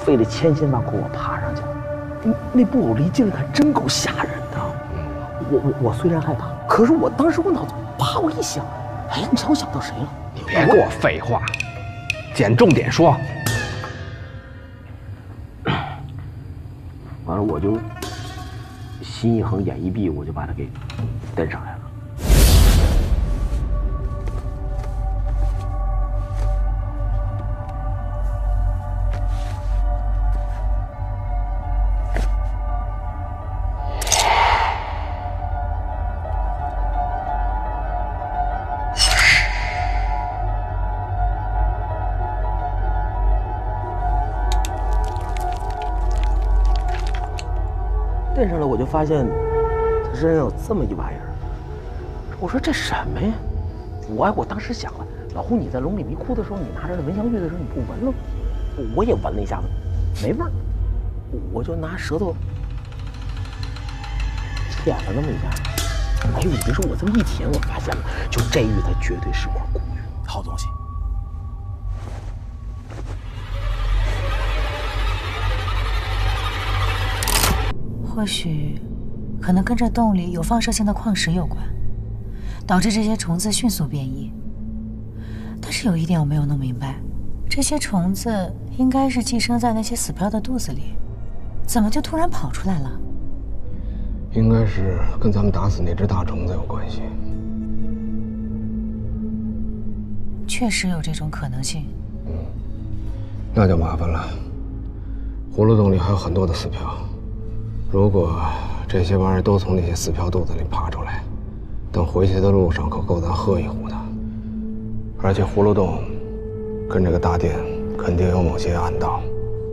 费了千辛万苦我爬上去了。那布偶离近了看真够吓人的。我虽然害怕，可是我当时我脑子啪我一想，哎，你知道我想到谁了？你别给我废话，捡重点说。完了我就心一横眼一闭，我就把他给蹬上来了。蹬上来我就发现他身上有这么一玩意儿，我说这什么呀？我当时想了，老胡你在龙里迷窟的时候，你拿着那蚊香玉的时候，你不闻了吗？我也闻了一下子，没味儿，我就拿舌头舔了那么一下。哎呦，你别说，我这么一舔，我发现了，就这玉它绝对是块古玉，好东西。或许，可能跟这洞里有放射性的矿石有关，导致这些虫子迅速变异。但是有一点我没有弄明白，这些虫子应该是寄生在那些死漂的肚子里，怎么就突然跑出来了？应该是跟咱们打死那只大虫子有关系。确实有这种可能性。那就麻烦了。葫芦洞里还有很多的死漂。如果这些玩意儿都从那些死漂肚子里爬出来，等回去的路上可够咱喝一壶的。而且葫芦洞跟这个大殿肯定有某些暗道，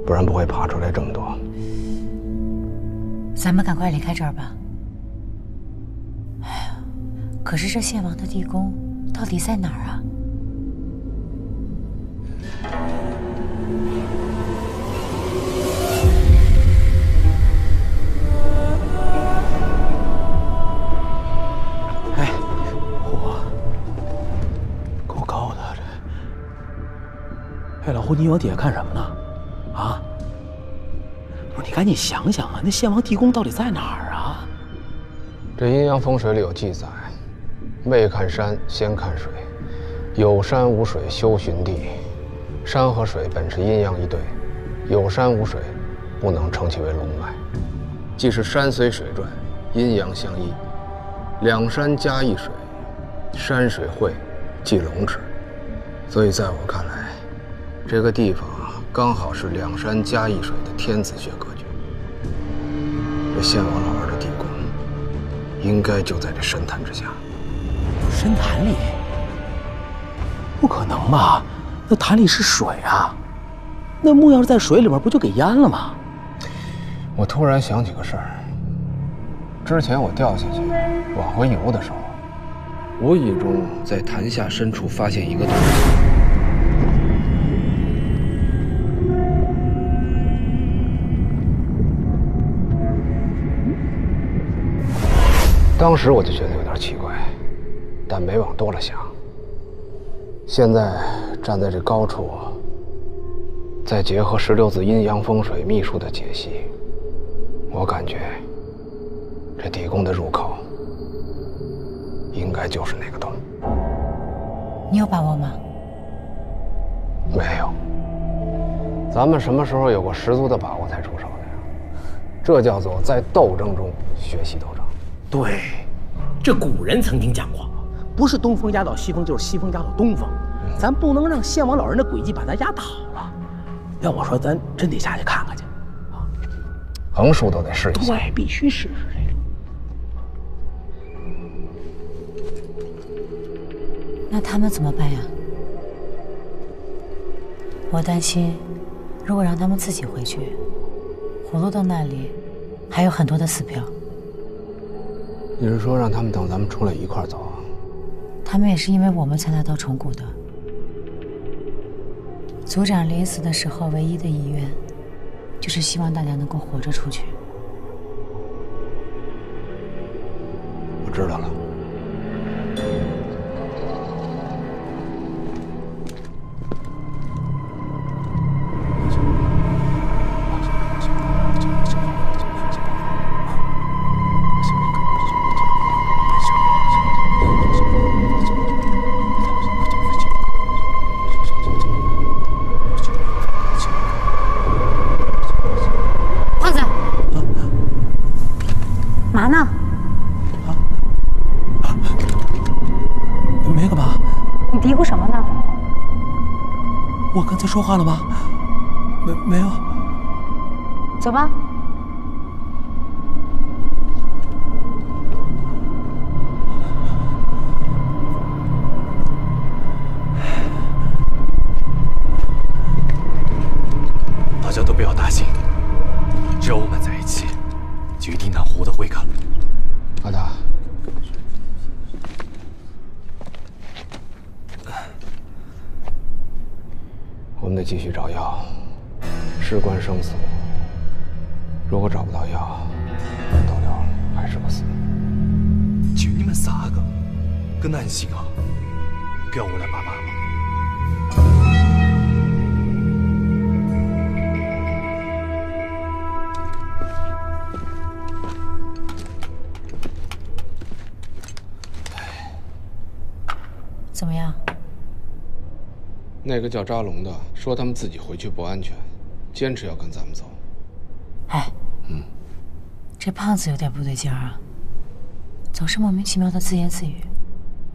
不然不会爬出来这么多。咱们赶快离开这儿吧。哎呀，可是这献王的地宫到底在哪儿啊？哎，老胡，你往底下看什么呢？啊？不是，你赶紧想想啊，那献王地宫到底在哪儿啊？这阴阳风水里有记载：未看山，先看水；有山无水，修寻地。山和水本是阴阳一对，有山无水，不能称其为龙脉。即是山随水转，阴阳相依，两山加一水，山水汇，即龙池。所以在我看来，这个地方刚好是两山加一水的天子穴格局。这献王老儿的地宫，应该就在这神坛之下。神坛里？不可能吧？那坛里是水啊！那木要是在水里面，不就给淹了吗？我突然想起个事儿。之前我掉下去往回游的时候，无意中在坛下深处发现一个洞。当时我就觉得有点奇怪，但没往多了想。现在站在这高处，再结合16字阴阳风水秘术的解析，我感觉这地宫的入口应该就是那个洞。你有把握吗？没有。咱们什么时候有过十足的把握才出手的呀？这叫做在斗争中学习斗争。对，这古人曾经讲过，不是东风压倒西风，就是西风压倒东风。咱不能让献王老人的诡计把咱压倒了。要我说，咱真得下去看看去。横竖都得试一下。对，必须试试这个。那他们怎么办呀？我担心，如果让他们自己回去，葫芦洞那里还有很多的死漂。你是说让他们等咱们出来一块儿走啊？他们也是因为我们才来到虫谷的。族长临死的时候，唯一的遗愿，就是希望大家能够活着出去。我知道了。在说话了吗？没有。走吧。大家都不要担心，只有我们在一起，就一定能获得回岗。阿达，我们得继续找药，事关生死。如果找不到药，到了还是个死。就你们3个，个男性啊，不要我来帮忙吗？怎么样？那个叫扎龙的说他们自己回去不安全，坚持要跟咱们走。哎，这胖子有点不对劲儿啊，总是莫名其妙的自言自语。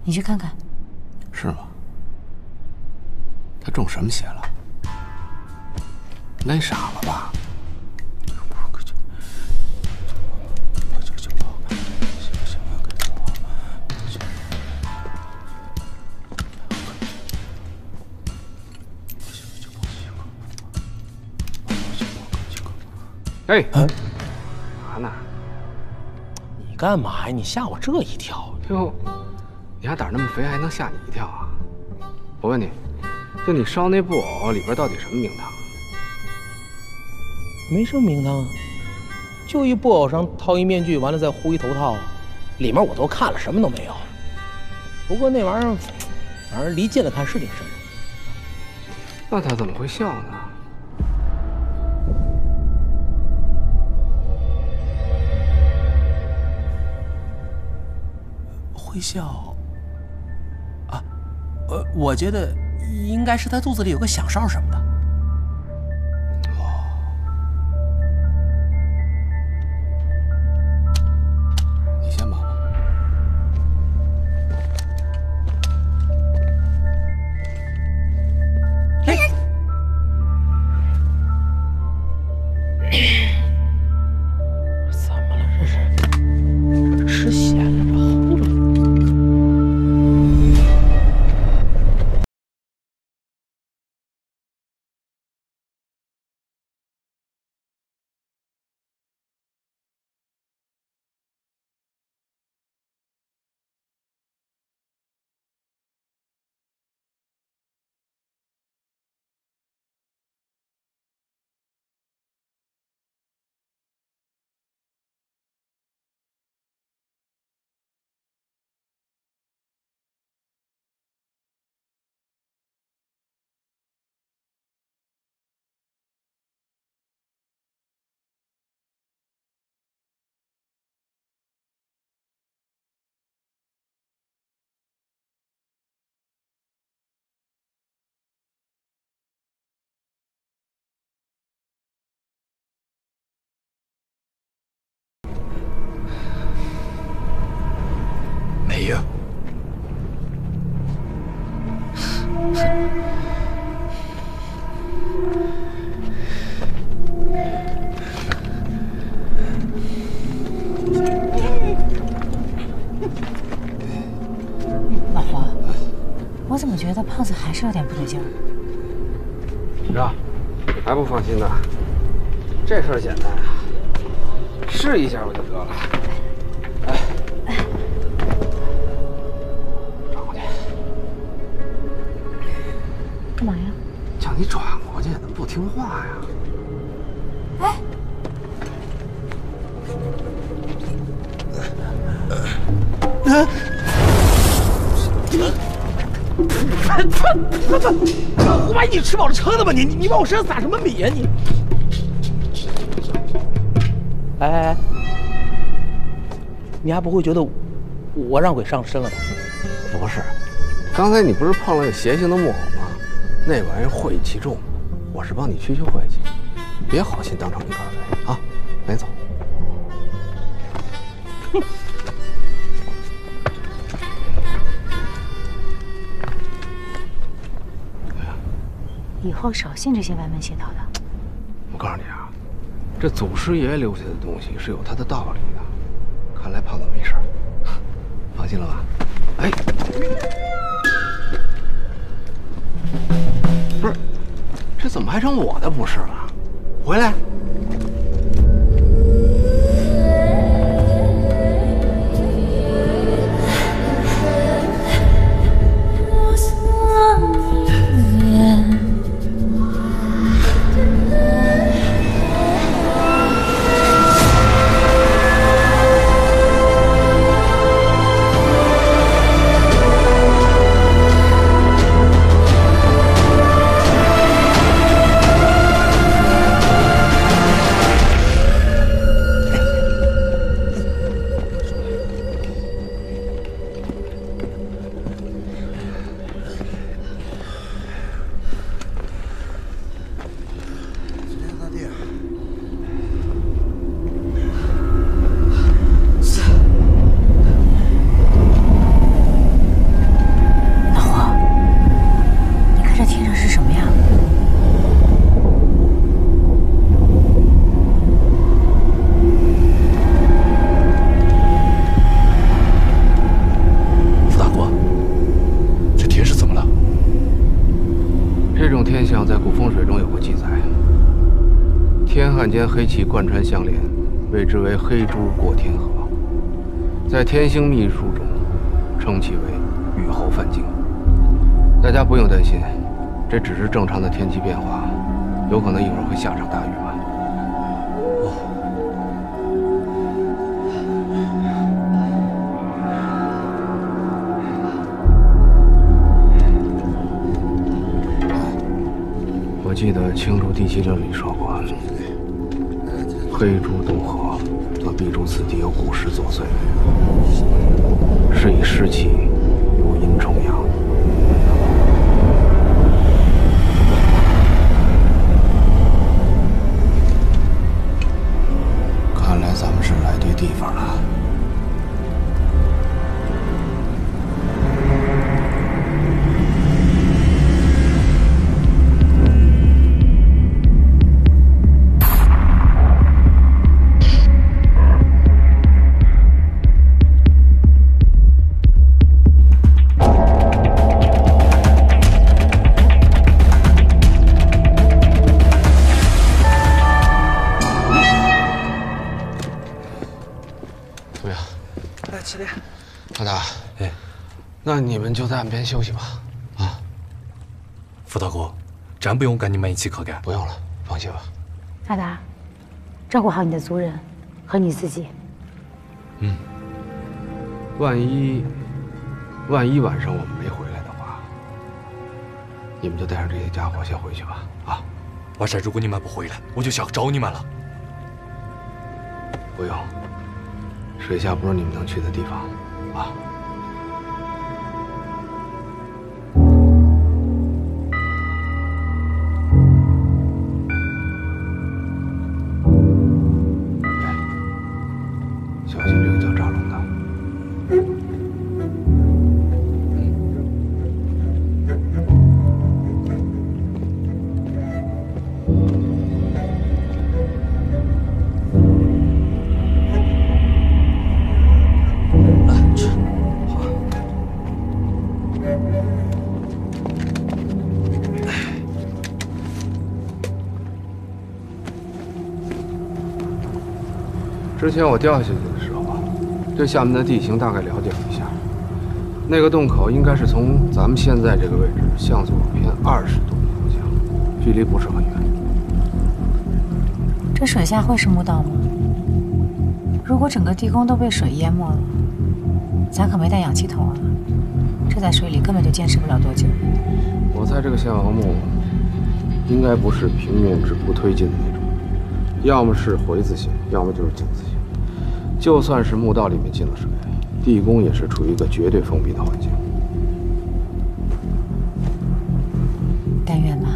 你去看看。是吗？他中什么邪了？累傻了吧？哎，干嘛呢？你干嘛呀？你吓我这一跳！哟，你还胆那么肥，还能吓你一跳啊？我问你，就你烧那布偶里边到底什么名堂？没什么名堂啊，就一布偶上套一面具，完了再糊一头套，里面我都看了，什么都没有。不过那玩意儿，反正离近了看是挺瘆人。那他怎么会笑呢？会笑啊？我觉得应该是他肚子里有个响哨什么的。你先忙吧。怎么了？这是吃咸了，这齁着。没有。老黄，我怎么觉得胖子还是有点不对劲儿？哥，你还不放心呢？这事儿简单啊，试一下不就得了？哎，转过去。干嘛呀？叫你转过去，怎么不听话呀？哎，我把你吃饱了撑的吧？你往我身上撒什么米呀你？哎，你还不会觉得我让鬼上身了吧？不是，刚才你不是碰了个邪性的木偶吗？那玩意儿晦气重，我是帮你驱晦气，别好心当成一杆嘴啊！没走。哼。以后少信这些歪门邪道的。我告诉你啊，这祖师爷留下的东西是有他的道理的。看来胖子没事，放心了吧？哎，不是，这怎么还成我的不是了？回来。天间黑气贯穿相连，谓之为黑珠过天河。在天星秘术中，称其为雨后犯境。大家不用担心，这只是正常的天气变化，有可能一会儿会下场大雨吧。我记得《青竹第7论》里说过。黑珠渡河，则必诸此地有古石作祟，是以湿气有阴重阳。看来咱们是来对地方了。老大，哎，那你们就在岸边休息吧。啊，傅大哥，真不用跟你们一起去干。不用了，放心吧。阿达，照顾好你的族人和你自己。嗯。万一晚上我们没回来的话，你们就带上这些家伙先回去吧。啊，晚上如果你们不回来，我就下去找你们了。不用，水下不是你们能去的地方。啊！哎，小心这个叫扎龙的。之前我掉下去的时候啊，对下面的地形大概了解了一下。那个洞口应该是从咱们现在这个位置向左偏20度的方向，距离不是很远。这水下会是墓道吗？如果整个地宫都被水淹没了，咱可没带氧气筒啊，这在水里根本就坚持不了多久。我猜这个献王墓应该不是平面直扑推进的那种，要么是回字形，要么就是井字形。就算是墓道里面进了水，地宫也是处于一个绝对封闭的环境。甘愿吗？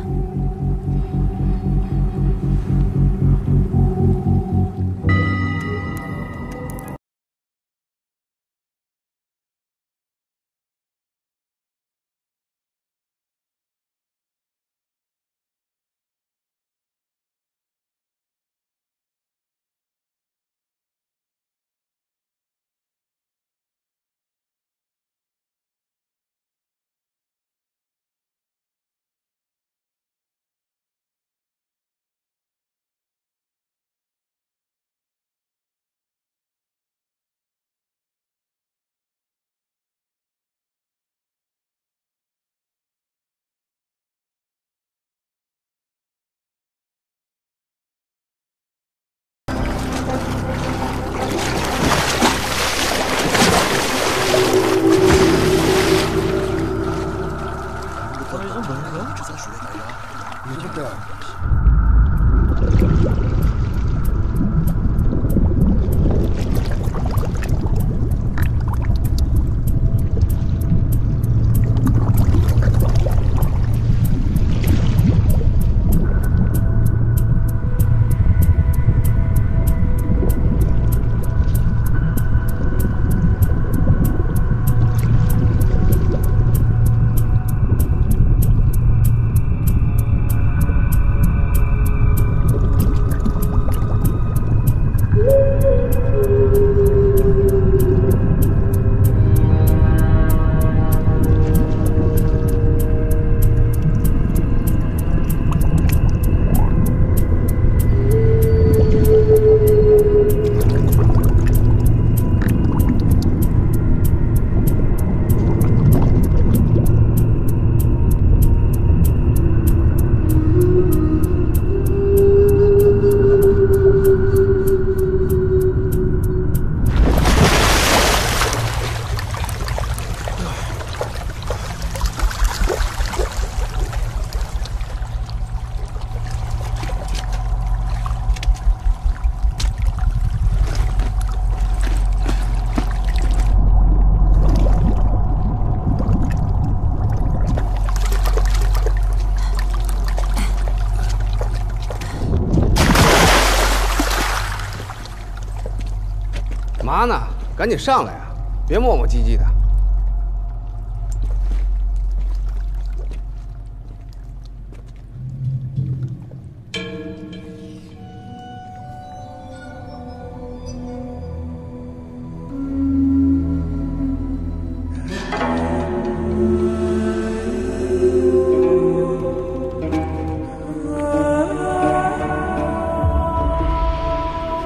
嘛呢？赶紧上来啊！别磨磨唧唧的。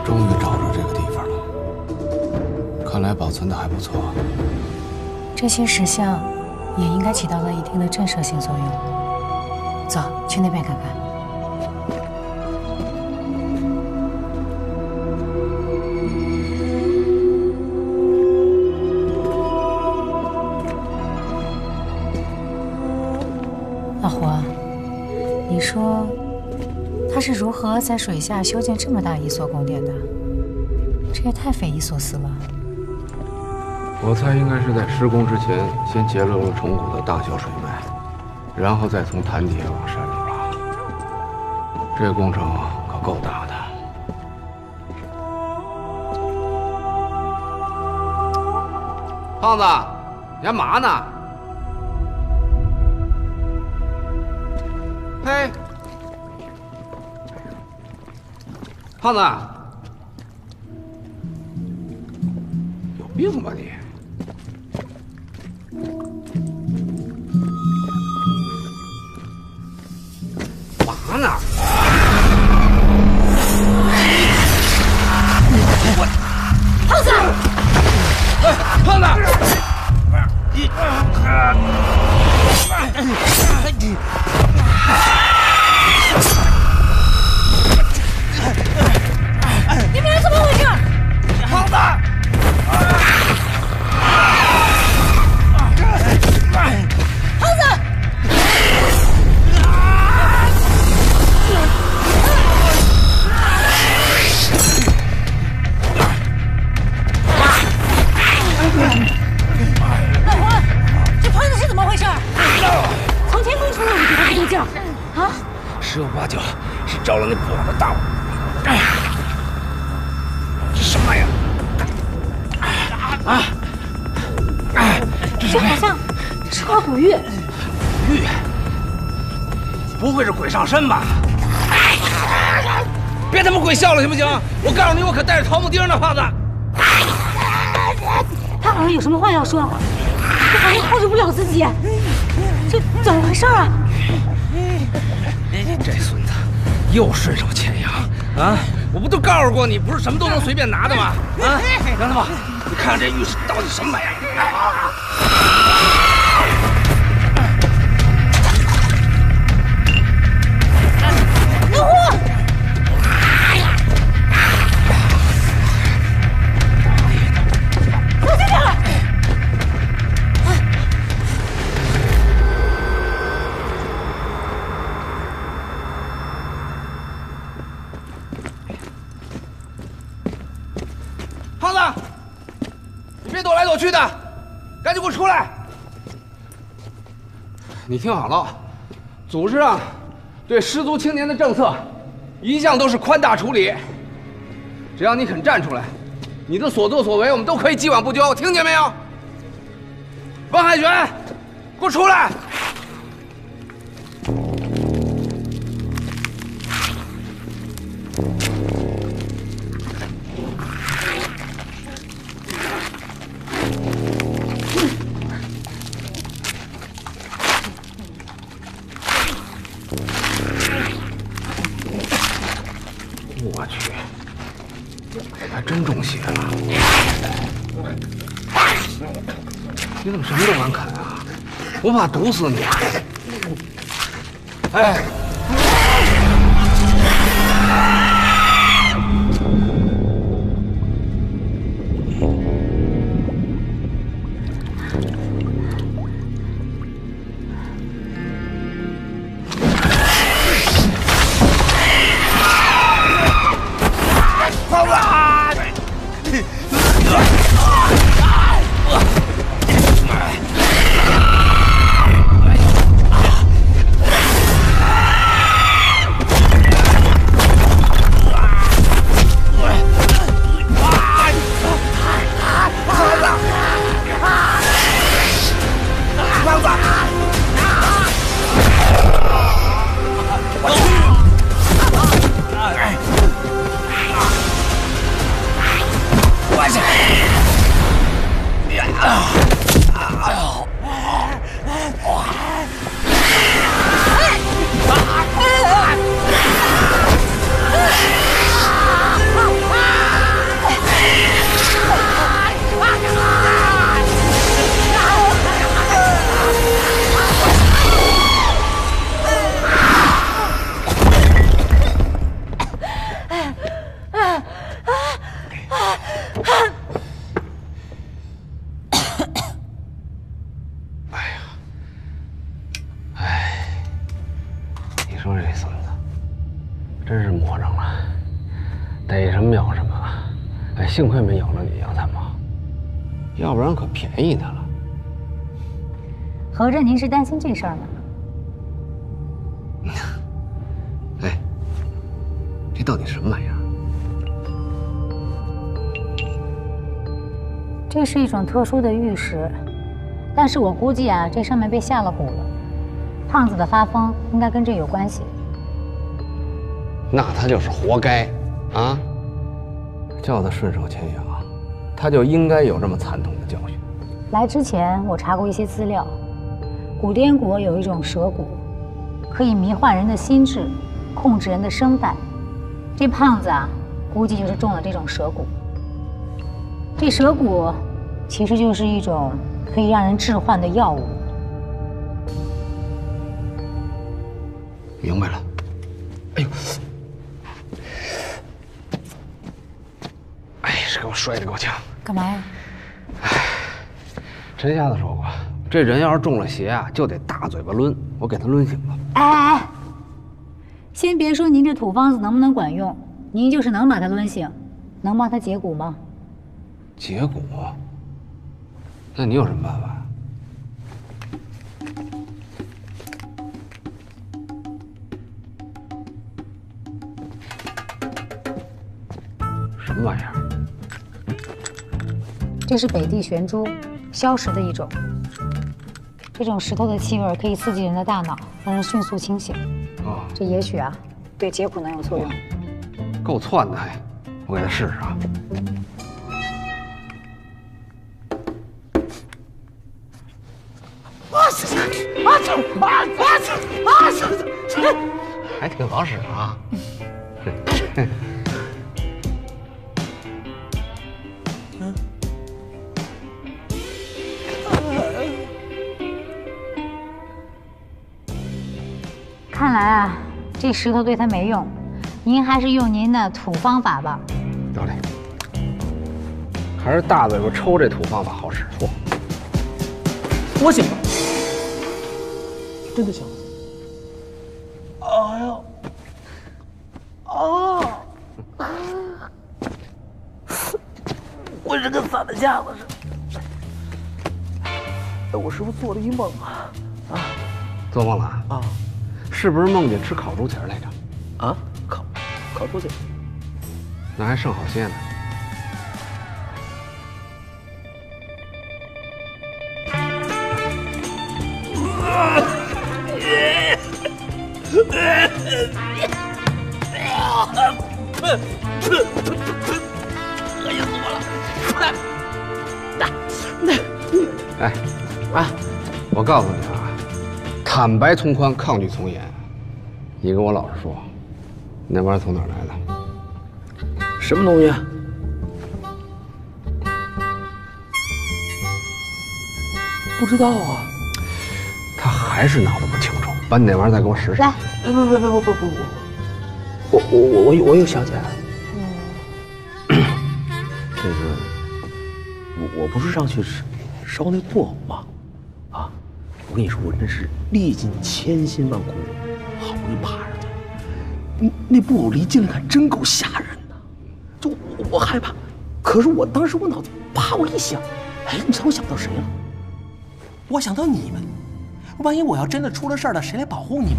终于找着这个地方了，看来保存的还不错。这些石像也应该起到了一定的震慑性作用。走，去那边看看。老胡，你说他是如何在水下修建这么大一所宫殿的？这也太匪夷所思了。我猜应该是在施工之前先截留了虫谷的大小水脉，然后再从潭底下往山里挖。这工程可够大的。胖子，你干嘛呢？嘿，胖子，有病吧你？嘛呢？胖子！哎，胖子！你们俩怎么回事？胖子！胖子！老黄，这胖子是怎么回事？从天空出来的地方不对劲儿啊！十有八九是着了那不老的大雾。这什么呀？这好像是块鬼玉。玉，不会是鬼上身吧？别他妈鬼笑了行不行？我告诉你，我可带着桃木钉呢，胖子。他好像有什么话要说，我好像控制不了自己。这怎么回事啊？这孙子又顺手牵羊啊！我不都告诉过你，不是什么都能随便拿的吗？啊，杨大宝，你看看这玉石到底什么玩意儿？老胡，小心点儿！胖子，你别躲来躲去的，赶紧给我出来！你听好了，组织上对失足青年的政策一向都是宽大处理，只要你肯站出来，你的所作所为我们都可以既往不咎，听见没有？王海泉，给我出来！我去，还真中邪了！你怎么什么都敢啃啊？我怕毒死你！哎！胖子！了，逮什么咬什么。哎，幸亏没咬着你杨参谋，要不然可便宜他了。合着您是担心这事儿呢？哎，这到底什么玩意儿？这是一种特殊的玉石，但是我估计啊，这上面被下了蛊了。胖子的发疯应该跟这有关系。那他就是活该啊！叫他顺手牵羊，他就应该有这么惨痛的教训。来之前我查过一些资料，古滇国有一种蛇蛊，可以迷幻人的心智，控制人的声带。这胖子啊，估计就是中了这种蛇蛊。这蛇蛊其实就是一种可以让人致幻的药物。明白了。哎呦！哎，这给我摔得够呛。干嘛呀？陈瞎子说过，这人要是中了邪啊，就得大嘴巴抡。我给他抡醒了。哎，先别说您这土方子能不能管用，您就是能把他抡醒，能帮他解蛊吗？解蛊？那你有什么办法？什么玩意儿？这是北地玄珠，硝石的一种。这种石头的气味可以刺激人的大脑，让人迅速清醒。哦，这也许啊，对解蛊能有作用。够窜的还，我给他试试啊。还挺好使啊。看来啊，这石头对他没用，您还是用您的土方法吧。有理，还是大嘴巴抽这土方法好使。嚯！我醒了，真的醒了。哎呦，啊！我这跟散了架子似的。哎，我是不是做了一梦啊？啊？做梦了啊？是不是梦见吃烤猪蹄来着？啊？烤猪蹄？那还剩好些呢。恶心死我了！哎，啊，我告诉你啊，坦白从宽，抗拒从严。你跟我老实说，那玩意儿从哪儿来的？什么东西？不知道啊。他还是脑子不清楚，把你那玩意儿再给我使使。来，不，我又想起来了。这个，我不是上去烧那布偶吗？啊，我跟你说，我真是历尽千辛万苦，好不容易爬上去。那布偶离近了看，真够吓人的。就我害怕，可是我当时我脑子啪，我一想，哎，你知道我想到谁了？我想到你们，万一我要真的出了事儿了，谁来保护你们？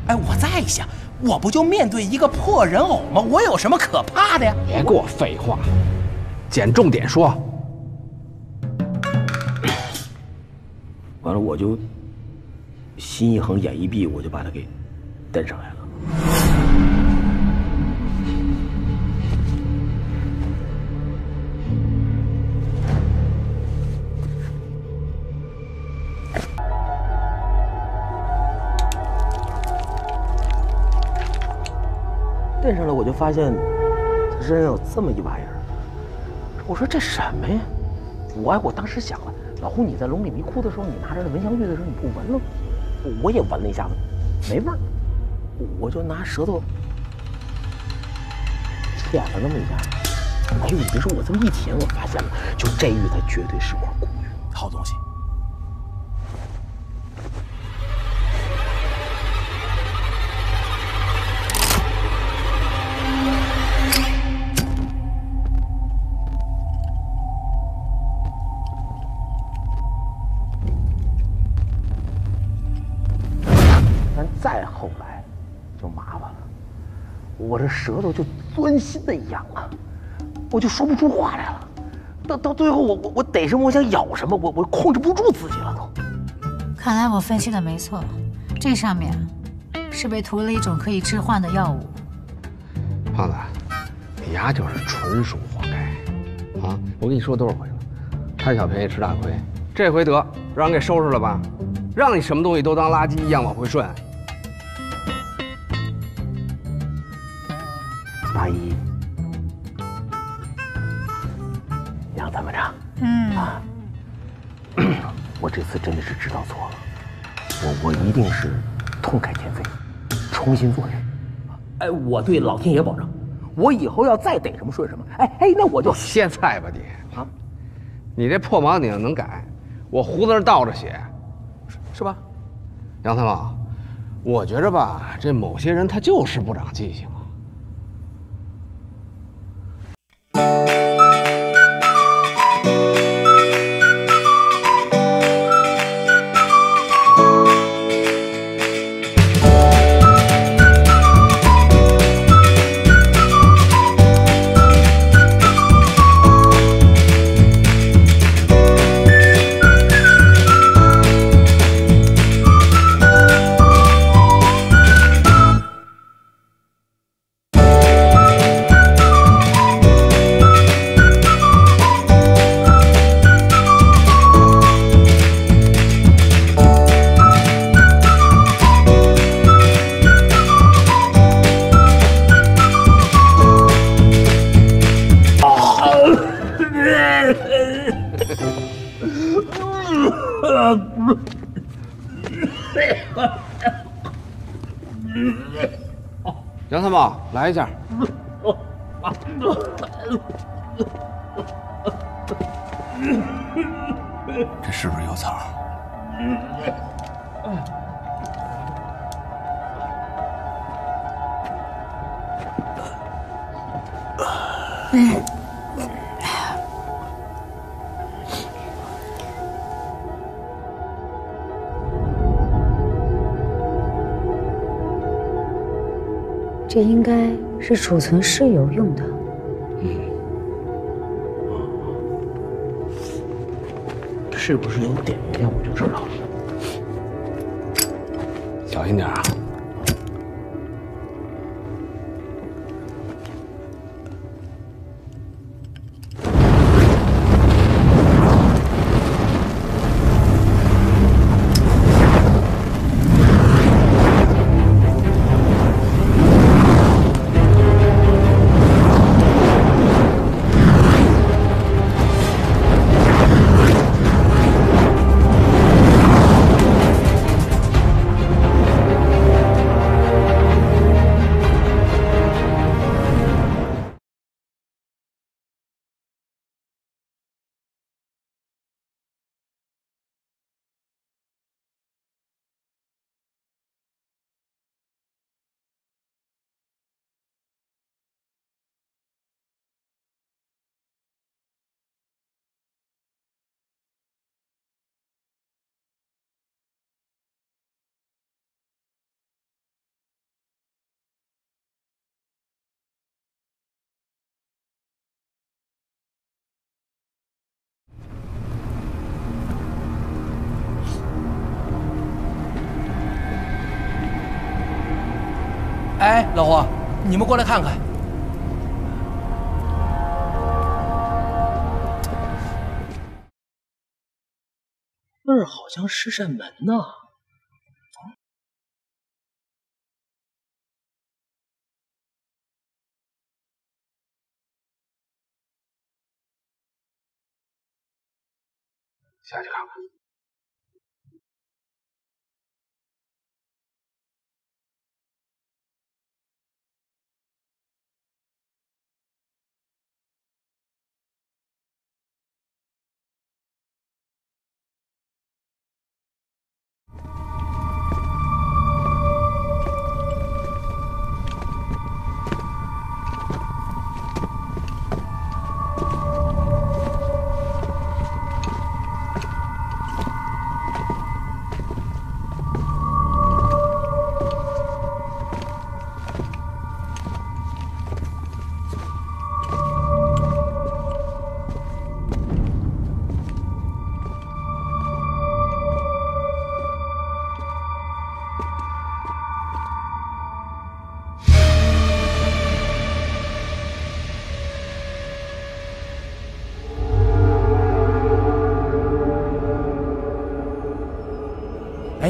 哎，我再想，我不就面对一个破人偶吗？我有什么可怕的呀？别给我废话，捡重点说。完了，我就心一横，眼一闭，我就把他给蹬上来了。蹬上来，我就发现他身上有这么一玩意儿。我说这什么呀？我当时想了，老胡，你在龙里迷窟的时候，你拿着那蚊香玉的时候，你不闻了吗？我也闻了一下子，没味儿。我就拿舌头舔了那么一下。哎呦，你别说，我这么一舔，我发现了，就这玉它绝对是块古玉，好东西。舌头就钻心的痒啊，我就说不出话来了。到最后我逮什么我想咬什么，我控制不住自己了都。看来我分析的没错，这上面是被涂了一种可以致幻的药物。胖子，你丫就是纯属活该啊！我跟你说多少回了，贪小便宜吃大亏，这回得让人给收拾了吧？让你什么东西都当垃圾一样往回顺。大姨，杨参谋长，我这次真的是知道错了，我一定是痛改前非，重新做人。哎，我对老天爷保证，我以后要再逮什么顺什么。哎，那我就歇菜吧你啊！你这破盲顶能改，我胡子倒着写，是吧？杨参谋，我觉着吧，这某些人他就是不长记性啊。杨参谋，来一下。这是不是有草？这应该是储存尸油用的。是不是有碘盐我就知道了。小心点啊！哎，老胡，你们过来看看。那儿好像是扇门呢。下去看看。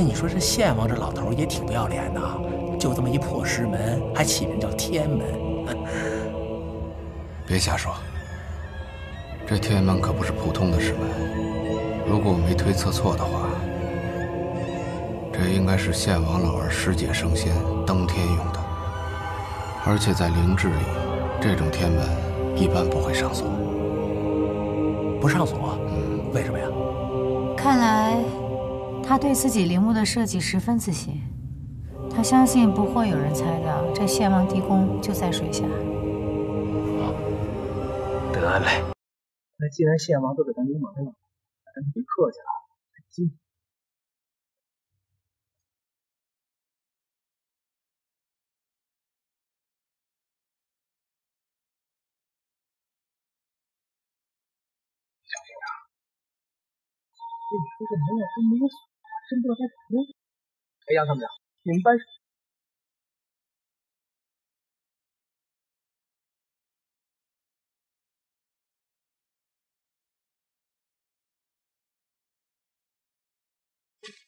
哎，你说这献王这老头也挺不要脸的，就这么一破师门，还起名叫天门。别瞎说，这天门可不是普通的师门。如果我没推测错的话，这应该是献王老儿师姐升仙登天用的。而且在灵智里，这种天门一般不会上锁。不上锁？为什么呀？看来他对自己陵墓的设计十分自信，他相信不会有人猜到这献王地宫就在水下。得嘞，那既然献王都给咱临门了，咱就别客气了。进。小心点。你说这门要真没有锁，真不知道该怎么弄。哎，杨参谋，你们班是？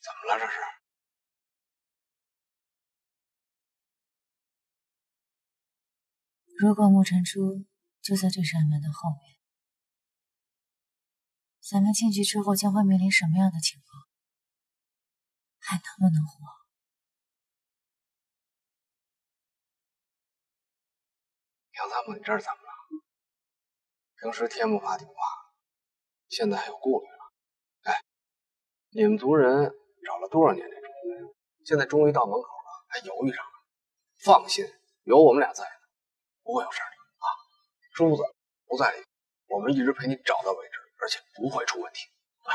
怎么了这是？如果沐晨珠就在这扇门的后面，咱们进去之后将会面临什么样的情况？还能不能活？杨参谋，你这是怎么了？平时天不怕地不怕，现在还有顾虑了？哎，你们族人找了多少年这种人，现在终于到门口了，还犹豫上了？放心，有我们俩在呢，不会有事的啊。珠子不在里，我们一直陪你找到为止，而且不会出问题。对，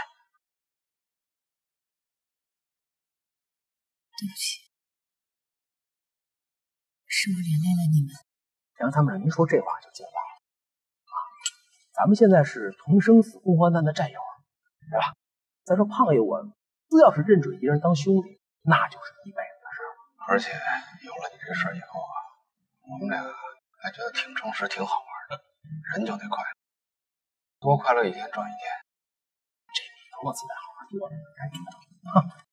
对不起，是我连累了你们。杨参谋，您说这话就见外了啊！咱们现在是同生死共患难的战友，对吧？再说胖爷我，只要是认准一人当兄弟，那就是一辈子的事儿。而且有了你这事儿以后啊，我们俩还觉得挺诚实、挺好玩的。人就得快乐，多快乐一天赚一天。这里头子弹好好多着呢，赶紧的。哼。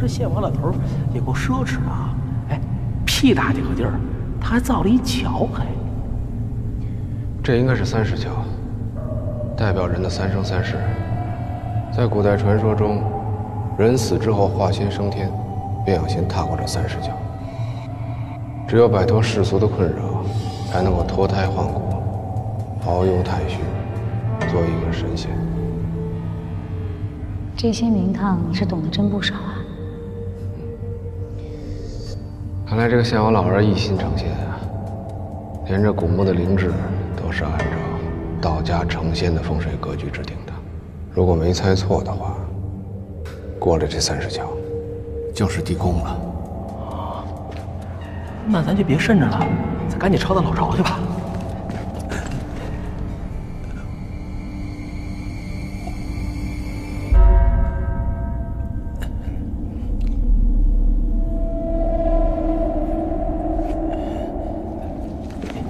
献王老头也够奢侈的啊！哎，屁大这个地儿，他还造了一桥，还。这应该是30桥，代表人的3生3世。在古代传说中，人死之后化仙升天，便要先踏过这30桥。只有摆脱世俗的困扰，才能够脱胎换骨，遨游太虚，做一个神仙。这些名堂你是懂得真不少啊！看来这个献王老儿一心成仙啊，连这古墓的灵智都是按照道家成仙的风水格局制定的。如果没猜错的话，过了这30桥，就是地宫了。那咱就别慎着了，咱赶紧抄到老巢去吧。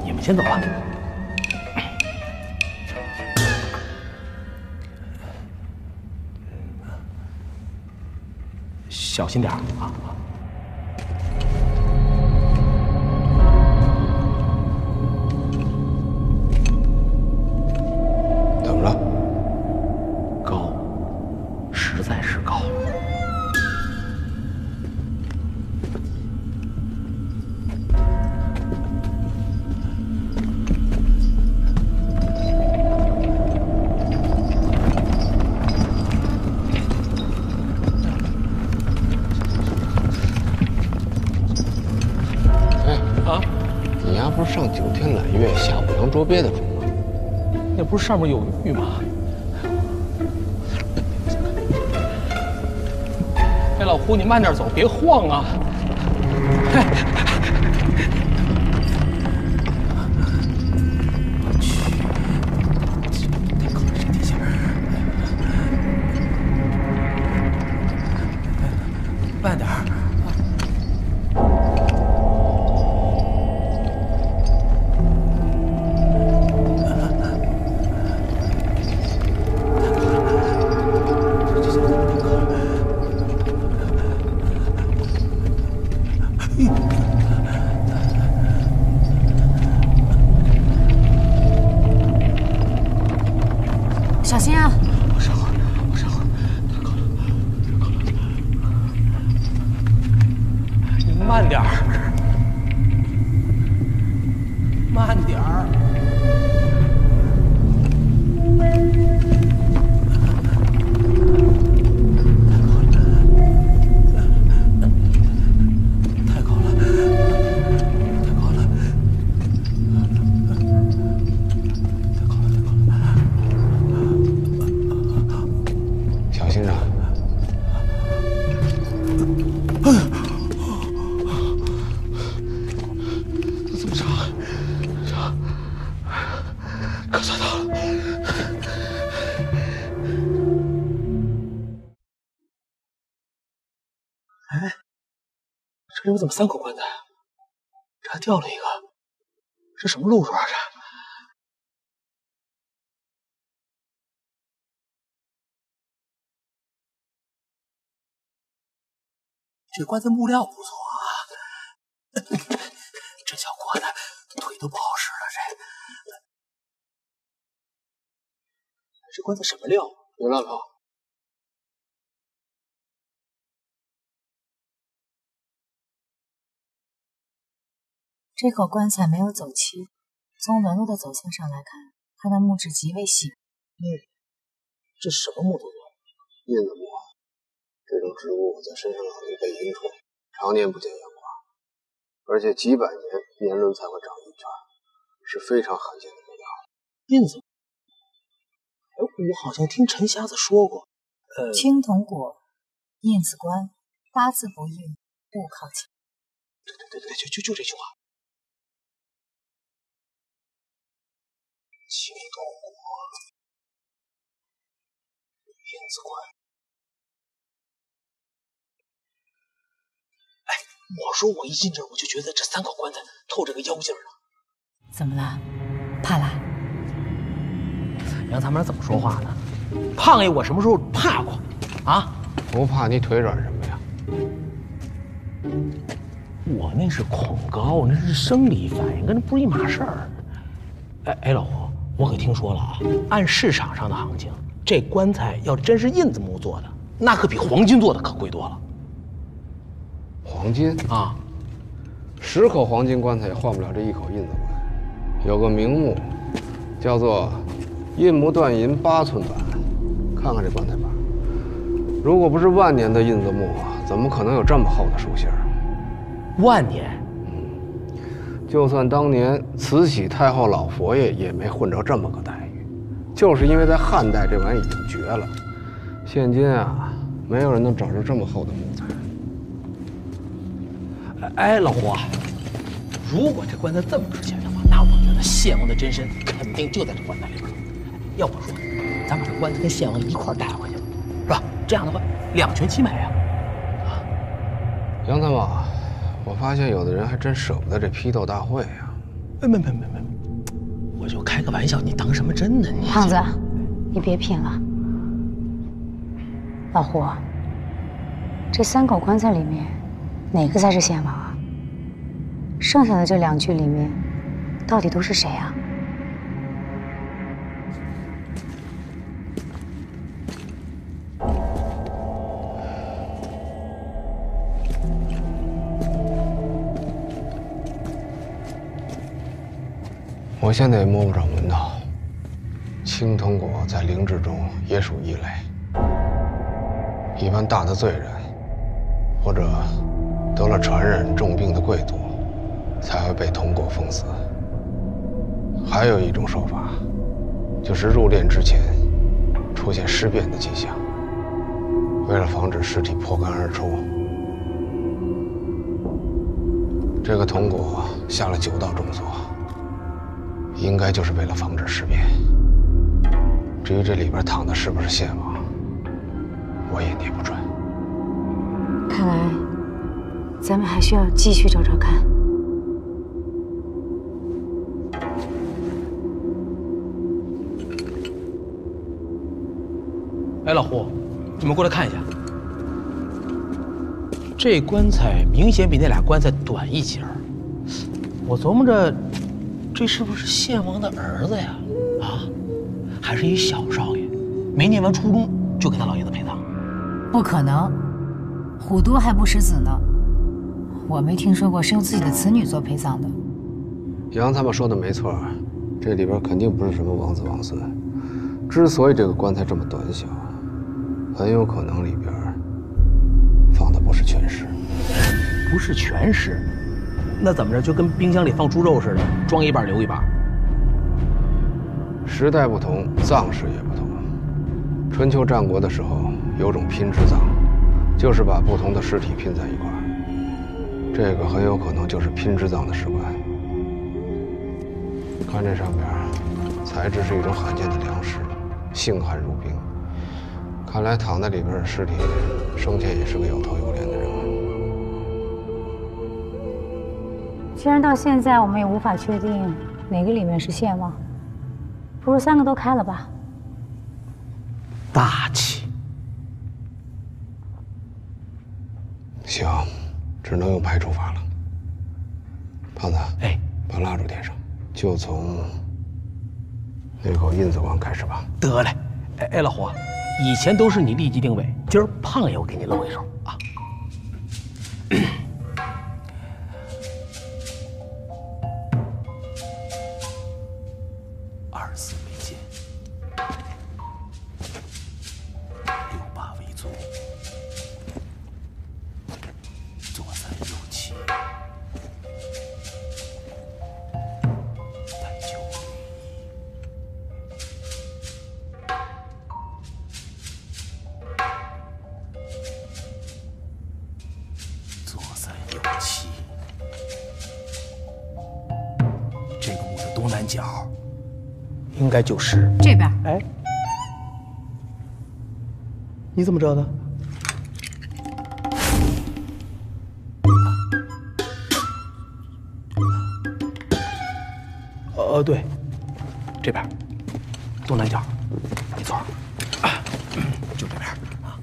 你们先走了。小心点啊！怎么了？高，实在是高了。你丫不是上9天揽月下5洋捉鳖的主吗？那不是上面有玉吗？哎，老胡，你慢点走，别晃啊！哎，我去，太高了，这地形。慢点儿。小心啊！我稍会儿，太高了，你慢点儿，慢点儿。太高了，太高了。小心着。这么长，可算到了。哎，这里边怎么3口棺材？这还掉了一个，这什么路数啊？这棺材木料不错啊，这小伙子腿都不好使了。这棺材什么料？别乱跑！这口棺材没有走漆，从纹路的走向上来看，它的木质极为细腻。这是什么木头做的？印子木，这种植物在深山老林被阴冲，常年不见阳光，而且几百年年轮才会长一圈，是非常罕见的木料。印子木？哎，我好像听陈瞎子说过。青铜果，印子棺，八字不印，勿靠近。对，就这句话。青铜果，印子棺。哎，我说我一进这儿，我就觉得这3口棺材透着个妖劲儿呢。怎么了？怕了？杨咱们怎么说话呢？胖爷，我什么时候怕过？啊？不怕你腿软什么呀？我那是恐高，那是生理反应，跟那不是一码事儿。哎，老胡，我可听说了啊，按市场上的行情，这棺材要真是印子木做的，那可比黄金做的可贵多了。黄金啊，10口黄金棺材也换不了这1口印子棺。有个名目，叫做印木断银8寸板。看看这棺材板，如果不是万年的印子木，怎么可能有这么厚的树芯儿？万年？就算当年慈禧太后老佛爷也没混着这么个待遇，就是因为在汉代这玩意已经绝了。现今啊，没有人能找出这么厚的木材。哎，老胡啊，如果这棺材这么值钱的话，那我觉得献王的真身肯定就在这棺材里边。要不说，咱把这棺材跟献王一块带回去，是吧？这样的话，2全其美啊！杨参谋，我发现有的人还真舍不得这批斗大会啊。没，我就开个玩笑，你当什么真呢？你胖子，你别品了。老胡，这3口棺材里面，哪个才是献王啊？剩下的这2具里面，到底都是谁啊？我现在也摸不着门道。青铜果在灵智中也属异类，一般大的罪人，或者得了传染重病的贵族，才会被铜果封死。还有一种说法，就是入殓之前出现尸变的迹象，为了防止尸体破棺而出，这个铜果下了9道重锁。应该就是为了防止尸变。至于这里边躺的是不是献王，我也捏不准。看来，咱们还需要继续找找看。哎，老胡，你们过来看一下，这棺材明显比那俩棺材短一截儿。我琢磨着。这是不是献王的儿子呀？啊，还是一小少爷，没念完初中就给他老爷子陪葬？不可能，虎都还不识字呢。我没听说过是用自己的子女做陪葬的。杨他们说的没错，这里边肯定不是什么王子王孙。之所以这个棺材这么短小，很有可能里边放的不是全尸。不是全尸？那怎么着，就跟冰箱里放猪肉似的，装一半留一半？时代不同，葬式也不同。春秋战国的时候，有种拼之葬，就是把不同的尸体拼在一块儿。这个很有可能就是拼之葬的尸棺。看这上边，材质是一种罕见的粮食，性寒如冰。看来躺在里边的尸体，生前也是个有头有脸的人物。既然到现在我们也无法确定哪个里面是献王，不如3个都开了吧。大气。行，只能用排除法了。胖子，哎，把蜡烛点上，就从那口印子棺开始吧。得嘞。哎，老胡，以前都是你立即定位，今儿胖爷我给你露一手啊。24为肩，68为足，左3右7，带9归1，左3右7。这个墓的东南角。应该就是这边。哎，你怎么知道的？对，这边，东南角，没错，就这边啊。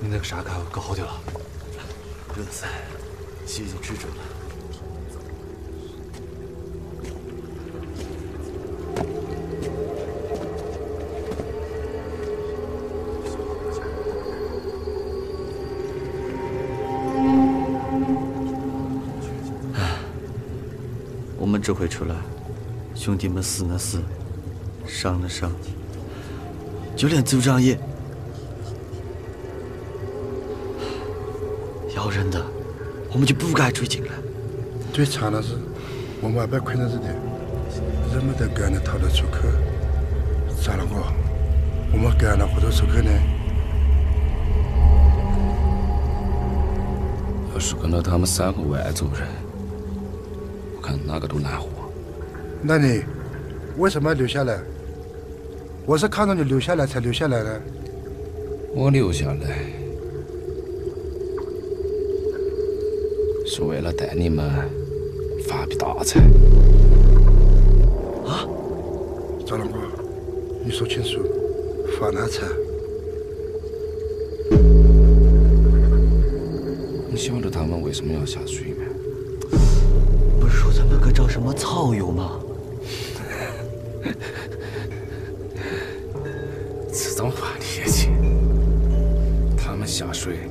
你那个啥开搞好久了？热菜，鸡已经吃准了。我们这回出来，兄弟们死呢死，伤呢伤，就连组长也。要人的，我们就不该追进来。最惨的是，我们还被困在这里，人没得干的逃得出口。咋了我们干了活到出口呢？要是跟到他们3个外族人，我看哪个都难活。那你为什么要留下来？我是看到你留下来才留下来的。我留下来是为了带你们发笔大财。啊？张老哥，你说清楚，发哪财？你晓得他们为什么要下水吗？不是说他们搁找什么草油吗？这种话你也信？他们下水，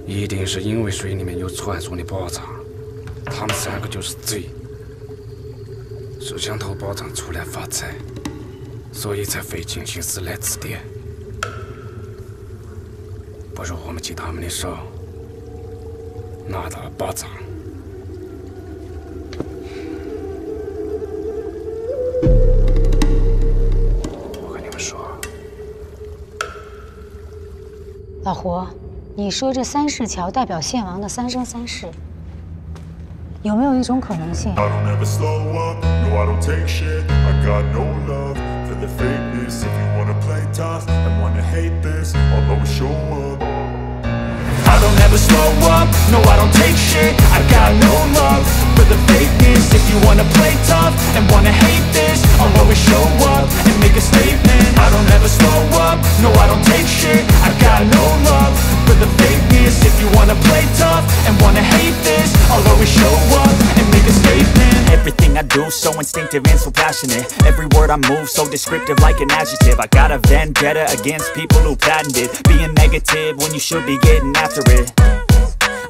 一定是因为水里面有传说的宝藏。他们3个就是贼，是想偷宝藏出来发财，所以才费尽心思来指点。不如我们借他们的手，拿到了宝藏。我跟你们说，老胡，你说这3世桥代表献王的3生3世，有没有一种可能性？I don't ever slow up, no I don't take shit. I got no love for the fakeness. If you wanna play tough and wanna hate this, I'll always show up and make a statement. I don't ever slow up, no I don't take shit. I got no love for the fakeness. If you wanna play tough and wanna hate this, I'll always show up and make a statement. Everything I do so instinctive and so passionate. Every word I move so descriptive like an adjective. I got a vendetta against people who patented being negative when you should be getting after it.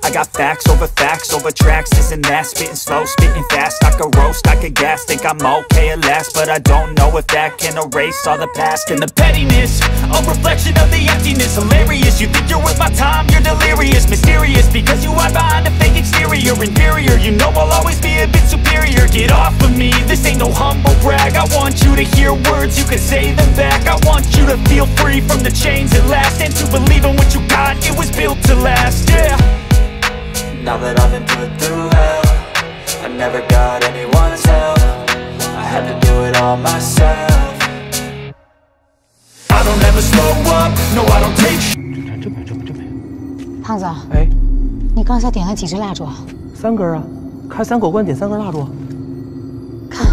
I got facts over tracks, this and that. Spitting slow, spitting fast. I could roast, I could gas. Think I'm okay at last, but I don't know if that can erase all the past. And the pettiness, a reflection of the emptiness. Hilarious, you think you're worth my time, you're delirious. Mysterious, because you hide behind a fake exterior. Inferior, you know I'll always be a bit superior. Get off of me, this ain't no humble brag. I want you to hear words, you can say them back. I want you to feel free from the chains at last, and to believe in what you got, it was built to last, yeah. Now that I've been put through hell, I never got anyone's help. I had to do it all myself. I don't ever slow up, no I don't take shit. 这边。胖子，哎，你刚才点了几支蜡烛？3根啊，开3口关点3根蜡烛。看，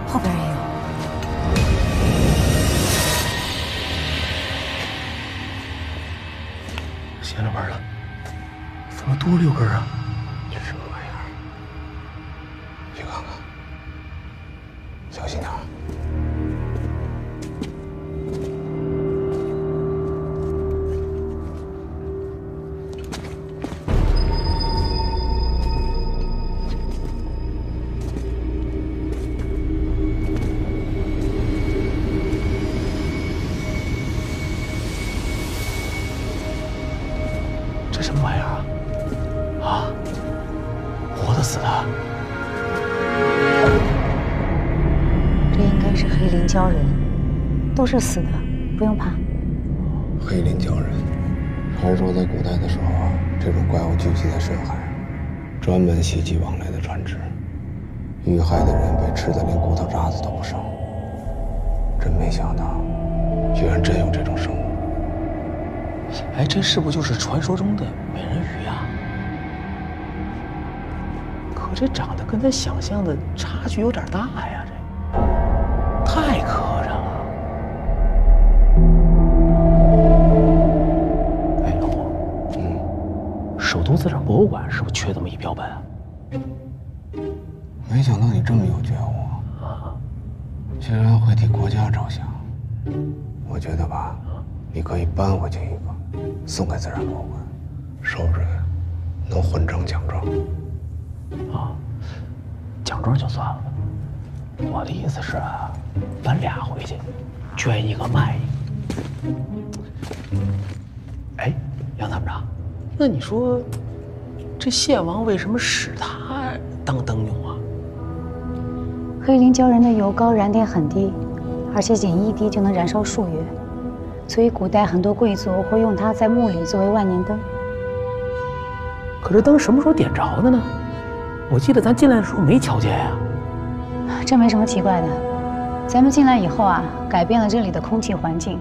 后边也有。邪了门了，怎么多6根啊？这什么玩意儿？去看看，小心点。这什么玩意儿啊？啊，活的死的？这应该是黑鳞鲛人，都是死的，不用怕。黑鳞鲛人，传说在古代的时候啊，这种怪物聚集在深海，专门袭击往来的船只，遇害的人被吃得连骨头渣子都不剩。真没想到，居然真有这种生物。哎，这是不就是传说中的美人鱼呀？可这长得跟咱想象的差距有点大呀，这太磕碜了。哎，老胡，首都自然博物馆是不是缺这么一标本啊？没想到你这么有觉悟啊！居然会替国家着想，我觉得吧，你可以搬回去一个，送给自然博物馆，收着能混成奖状。啊，奖状就算了，我的意思是啊，搬俩回去，捐一个卖一个。哎，杨参谋长，那你说这献王为什么使它当灯用啊？黑鳞鲛人的油膏燃点很低，而且仅1滴就能燃烧数月，所以古代很多贵族会用它在墓里作为万年灯。可是灯什么时候点着的呢？我记得咱进来的时候没瞧见呀。这没什么奇怪的，咱们进来以后啊，改变了这里的空气环境，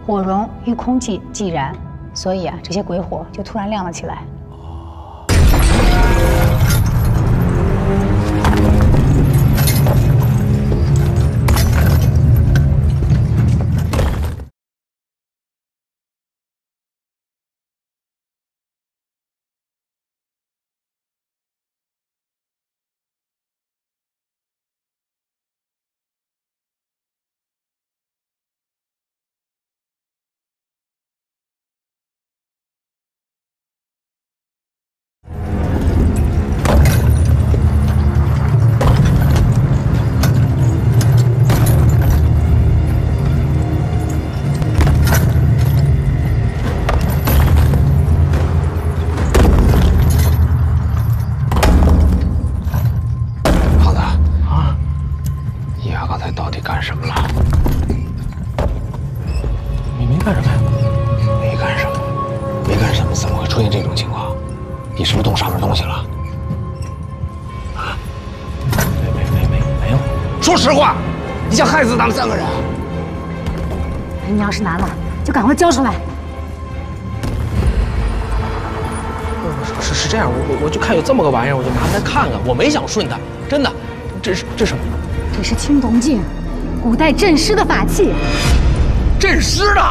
火融遇空气即燃，所以啊，这些鬼火就突然亮了起来。说实话，你想害死咱们3个人？你要是拿了，就赶快交出来。是这样，我就看有这么个玩意儿，我就拿它看看。我没想顺它，真的。这什么？这是青铜镜，古代镇尸的法器。镇尸的？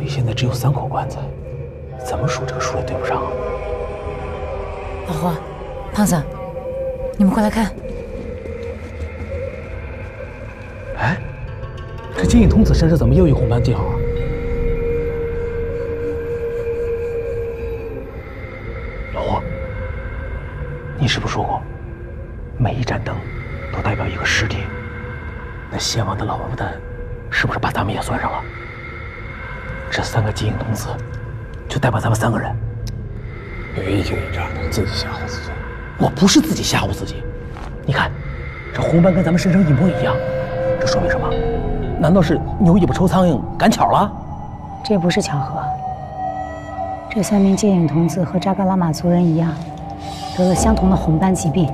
里现在只有3口棺材，怎么数这个数也对不上啊！老胡、胖子，你们过来看。哎，这金隐童子身上怎么又有红斑记号啊？老胡，你是不是说过，每一盏灯都代表一个尸体？那先王的老王八蛋，是不是把咱们也算上了？这3个金隐童子，就代表咱们3个人。别一惊一乍的，自己吓唬自己。我不是自己吓唬自己，你看，这红斑跟咱们身上一模一样，这说明什么？难道是牛尾巴抽苍蝇赶巧了？这不是巧合。这3名金隐童子和扎格拉玛族人一样，得了相同的红斑疾病。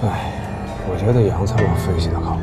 哎，我觉得杨参谋分析的靠谱。